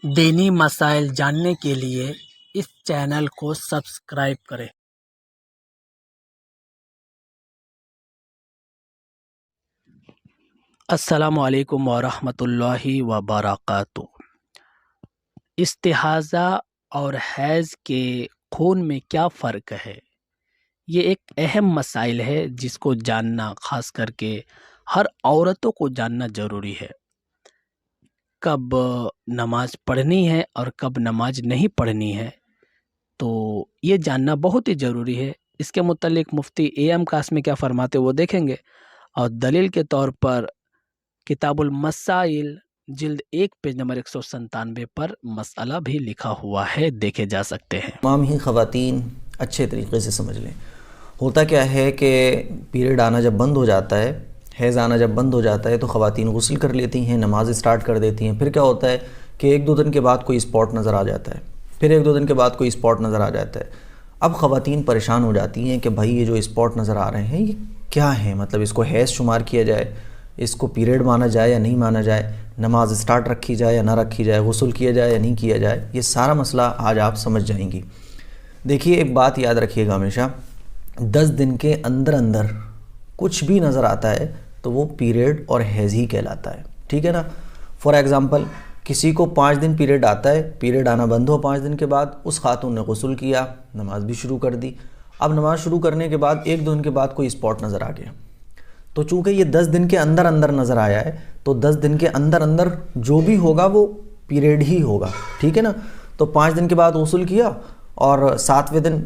دینی مسائل جاننے کے لیے اس چینل کو سبسکرائب کریں۔ السلام علیکم ورحمۃ اللہ وبرکاتہ۔ استحاضہ اور حیض کے خون میں کیا فرق ہے؟ یہ ایک اہم مسائل ہے جس کو جاننا خاص کر کے ہر عورتوں کو جاننا ضروری ہے۔ کب نماز پڑھنی ہے اور کب نماز نہیں پڑھنی ہے، تو یہ جاننا بہت ہی ضروری ہے۔ اس کے متعلق مفتی اے قاسمی کیا فرماتے وہ دیکھیں گے، اور دلیل کے طور پر کتاب المسائل جلد 1 پیج نمبر 197 پر مسئلہ بھی لکھا ہوا ہے، دیکھے جا سکتے ہیں۔ تمام ہی خواتین اچھے طریقے سے سمجھ لیں۔ ہوتا کیا ہے کہ پیریڈ آنا جب بند ہو جاتا ہے، حیض آنا جب بند ہو جاتا ہے، تو خواتین غسل کر لیتی ہیں، نماز اسٹارٹ کر دیتی ہیں۔ پھر کیا ہوتا ہے کہ 1-2 دن کے بعد کوئی اسپاٹ نظر آ جاتا ہے، پھر 1-2 دن کے بعد کوئی اسپاٹ نظر آ جاتا ہے۔ اب خواتین پریشان ہو جاتی ہیں کہ بھائی یہ جو اسپاٹ نظر آ رہے ہیں یہ کیا ہیں، مطلب اس کو حیض شمار کیا جائے، اس کو پیریڈ مانا جائے یا نہیں مانا جائے، نماز اسٹارٹ رکھی جائے یا نہ رکھی جائے، غسل کیا جائے یا نہیں کیا جائے۔ یہ سارا مسئلہ آج آپ سمجھ جائیں گی۔ دیکھیے ایک بات یاد رکھیے گا ہمیشہ، 10 دن کے اندر اندر کچھ بھی نظر آتا ہے تو وہ پیریڈ اور حیض ہی کہلاتا ہے، ٹھیک ہے نا۔ فار ایگزامپل کسی کو 5 دن پیریڈ آتا ہے، پیریڈ آنا بند ہو 5 دن کے بعد، اس خاتون نے غسل کیا، نماز بھی شروع کر دی۔ اب نماز شروع کرنے کے بعد 1-2 دن کے بعد کوئی اسپاٹ نظر آ گیا، تو چونکہ یہ 10 دن کے اندر اندر نظر آیا ہے تو 10 دن کے اندر اندر جو بھی ہوگا وہ پیریڈ ہی ہوگا، ٹھیک ہے نا۔ تو 5 دن کے بعد غسل کیا اور 7ویں دن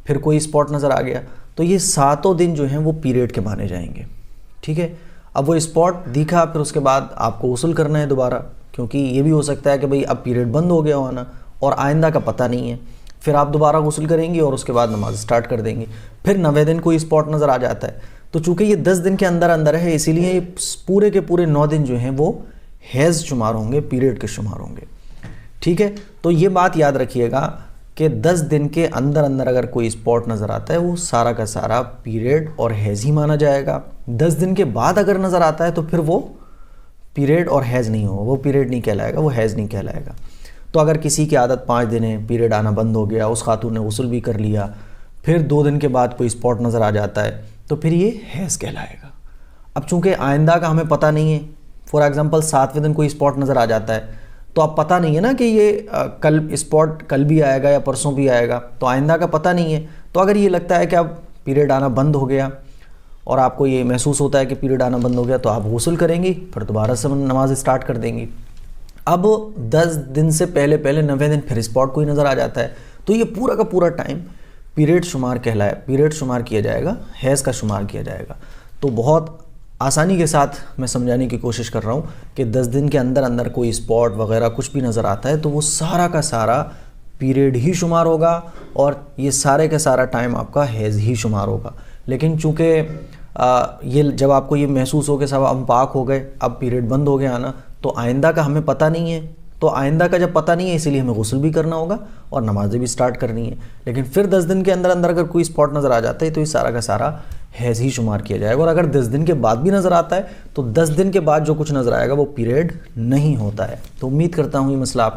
پھر کوئی اسپاٹ نظر آ گیا، تو یہ 7 دن جو ہیں وہ پیریڈ کے مانے جائیں گے، ٹھیک ہے۔ اب وہ اسپاٹ دکھا، پھر اس کے بعد آپ کو غسل کرنا ہے دوبارہ، کیونکہ یہ بھی ہو سکتا ہے کہ بھئی اب پیریڈ بند ہو گیا ہونا اور آئندہ کا پتہ نہیں ہے۔ پھر آپ دوبارہ غسل کریں گی اور اس کے بعد نماز اسٹارٹ کر دیں گی۔ پھر 9ویں دن کوئی اسپاٹ نظر آ جاتا ہے، تو چونکہ یہ 10 دن کے اندر اندر ہے، اسی لیے پورے کے پورے 9 دن جو ہیں وہ حیض شمار ہوں گے، پیریڈ کے شمار ہوں گے، ٹھیک ہے۔ تو یہ بات یاد رکھیے گا کہ 10 دن کے اندر اندر اگر کوئی اسپاٹ نظر آتا ہے وہ سارا کا سارا پیریڈ اور حیض ہی مانا جائے گا۔ 10 دن کے بعد اگر نظر آتا ہے تو پھر وہ پیریڈ اور حیض نہیں ہوگا، وہ پیریڈ نہیں کہلائے گا، وہ حیض نہیں کہلائے گا۔ تو اگر کسی کی عادت 5 دن ہے، پیریڈ آنا بند ہو گیا، اس خاتون نے غسل بھی کر لیا، پھر 2 دن کے بعد کوئی اسپاٹ نظر آ جاتا ہے، تو پھر یہ حیض کہلائے گا۔ اب چونکہ آئندہ کا ہمیں پتہ نہیں ہے، فار ایگزامپل 7ویں دن کوئی اسپاٹ نظر آ جاتا ہے، تو اب پتہ نہیں ہے نا کہ یہ کل اسپاٹ کل بھی آئے گا یا پرسوں بھی آئے گا، تو آئندہ کا پتہ نہیں ہے۔ تو اگر یہ لگتا ہے کہ اب پیریڈ آنا بند ہو گیا اور آپ کو یہ محسوس ہوتا ہے کہ پیریڈ آنا بند ہو گیا، تو آپ غسل کریں گی، پھر دوبارہ سے نماز اسٹارٹ کر دیں گی۔ اب 10 دن سے پہلے 9ویں دن پھر اسپاٹ کوئی نظر آ جاتا ہے، تو یہ پورا کا پورا ٹائم پیریڈ شمار کہلائے، پیریڈ شمار کیا جائے گا، حیض کا شمار کیا جائے گا۔ تو بہت آسانی کے ساتھ میں سمجھانے کی کوشش کر رہا ہوں کہ 10 دن کے اندر اندر کوئی اسپاٹ وغیرہ کچھ بھی نظر آتا ہے تو وہ سارا کا سارا پیریڈ ہی شمار ہوگا، اور یہ سارے کا سارا ٹائم آپ کا حیض ہی شمار ہوگا۔ لیکن چونکہ یہ جب آپ کو یہ محسوس ہو کہ صاحب ہم پاک ہو گئے، اب پیریڈ بند ہو گیا نا، تو آئندہ کا ہمیں پتہ نہیں ہے، تو آئندہ کا جب پتہ نہیں ہے اسی لیے ہمیں غسل بھی کرنا ہوگا اور نمازیں بھی سٹارٹ کرنی ہے۔ لیکن پھر 10 دن کے اندر اندر اگر کوئی اسپاٹ نظر آ جاتا ہے تو یہ سارا کا سارا حیض ہی شمار کیا جائے گا، اور اگر 10 دن کے بعد بھی نظر آتا ہے تو 10 دن کے بعد جو کچھ نظر آئے گا وہ پیریڈ نہیں ہوتا ہے۔ تو امید کرتا ہوں یہ مسئلہ آپ